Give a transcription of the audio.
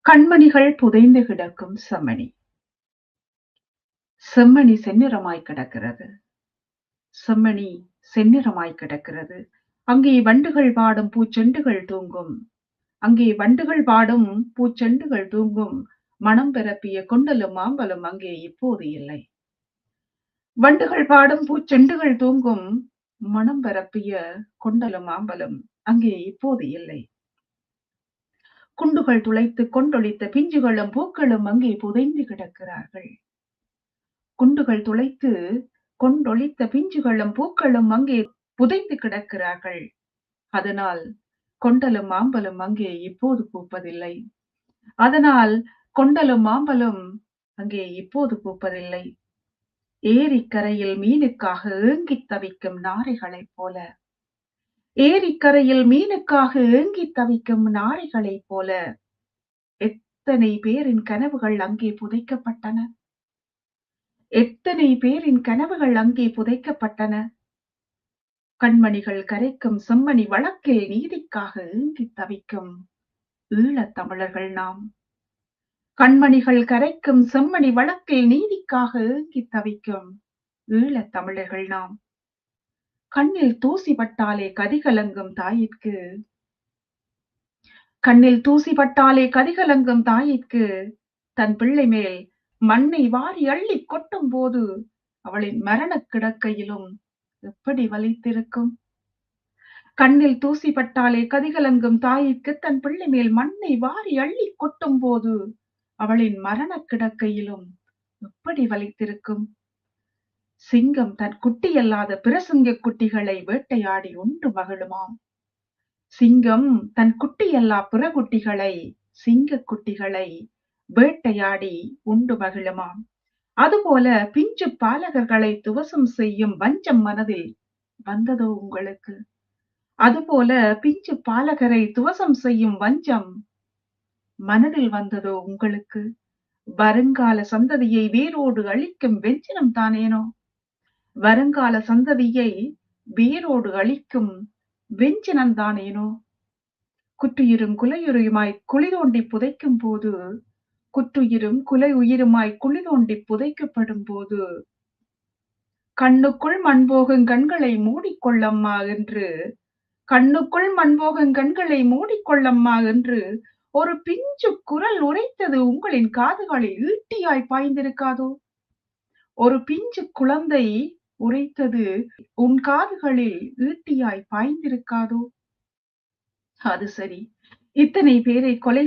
கண்மணிகள் புதைந்து கிடக்கும் செம்மணி. செம்மணி செந்நிறமாய் கிடக்கிறது. செம்மணி செந்நிறமாய் கிடக்கிறது. அங்கே வண்டுகள் பாடும் பூச்செண்டுகள் தூங்கும். அங்கே வண்டுகள் பாடும் பூச்செண்டுகள் தூங்கும். மனம் பரப்பிய கொண்டலும் மாம்பலும் அங்கே இப்போது இல்லை. வண்டுகள் பாடும் பூச்செண்டுகள் தூங்கும். மனம் பரப்பிய கொண்டலும் மாம்பலும் அங்கே இப்போது இல்லை. குண்டுகள் துளைத்து கொண்டொழித்த பிஞ்சுகளும் பூக்களும் அங்கே புதைந்து கிடக்கிறார்கள். குண்டுகள் துளைத்து கொண்டொழித்த பிஞ்சுகளும் பூக்களும் அங்கே புதைந்து கிடக்கிறார்கள். அதனால் கொண்டலும் மாம்பலும் அங்கே இப்போது பூப்பதில்லை. அதனால் கொண்டலும் மாம்பலும் அங்கே இப்போது பூப்பதில்லை. ஏரிக்கரையில் மீனுக்காக ஏங்கித் தவிக்கும் நாரைகளைப் போல, ஏரிக்கரையில் மீனுக்காக ஏங்கித் தவிக்கும் நாரைகளைப் போல எத்தனை பேரின் கனவுகள் அங்கே புதைக்கப்பட்டன. எத்தனை பேரின் கனவுகள் அங்கே புதைக்கப்பட்டன. கண்மணிகள் கரைக்கும் செம்மணி வழக்கில் நீதிக்காக ஏங்கித் தவிக்கும் ஈழத் தமிழர்கள் நாம். கண்மணிகள் கரைக்கும் செம்மணி வழக்கில் நீதிக்காக ஏங்கித் தவிக்கும் ஈழத் தமிழர்கள் நாம். கண்ணில் தூசி பட்டாலே கதிகலங்கும் தாயிற்கு, கண்ணில் தூசி பட்டாலே கதிகலங்கும் தாயிற்கு தன் பிள்ளை மேல் மண்ணை வாரி அள்ளி கொட்டும் போது அவளின் மரணக் கிடக்கையிலும் எப்படி வலித்திருக்கும்? கண்ணில் தூசி பட்டாலே கதிகலங்கும் தாயிற்கு தன் பிள்ளை மேல் மண்ணை வாரி அள்ளி கொட்டும் போது அவளின் மரணக் கிடக்கையிலும் எப்படி வலித்திருக்கும்? சிங்கம் தன் குட்டியல்லாத பிரசிங்க குட்டிகளை வேட்டையாடி உண்டு மகிழுமாம். சிங்கம் தன் குட்டியல்லா பிற குட்டிகளை, சிங்க குட்டிகளை வேட்டையாடி உண்டு மகிழுமாம். அதுபோல பிஞ்சு பாலகர்களை துவசம் செய்யும் வஞ்சம் மனதில் வந்ததோ உங்களுக்கு? அதுபோல பிஞ்சு பாலகரை துவசம் செய்யும் வஞ்சம் மனதில் வந்ததோ உங்களுக்கு? வருங்கால சந்ததியை வேரோடு அழிக்கும் வெஞ்சினம் தானேனோ? வருங்கால சந்ததியை வேரோடு அழிக்கும் வெஞ்சினம் தானேனோ? குற்றுயிரும் குலையுயிருமாய் குழி தோண்டி புதைக்கும் போது, குற்றுயிரும் குலை உயிருமாய் குழி தோண்டி புதைக்கப்படும் போது கண்ணுக்குள் மண்போகும் கண்களை மூடிக்கொள்ளம்மா என்று, கண்ணுக்குள் மண்போகும் கண்களை மூடிக்கொள்ளம்மா என்று ஒரு பிஞ்சு குரல் உரைத்தது உங்களின் காதுகளில் ஈட்டியாய் பாய்ந்திருக்காதோ? ஒரு பிஞ்சு குழந்தை உரைத்தது உன் காதுகளில் ஈட்டியாய் பாய்ந்திருக்காதோ? அது சரி, இத்தனை பேரை கொலை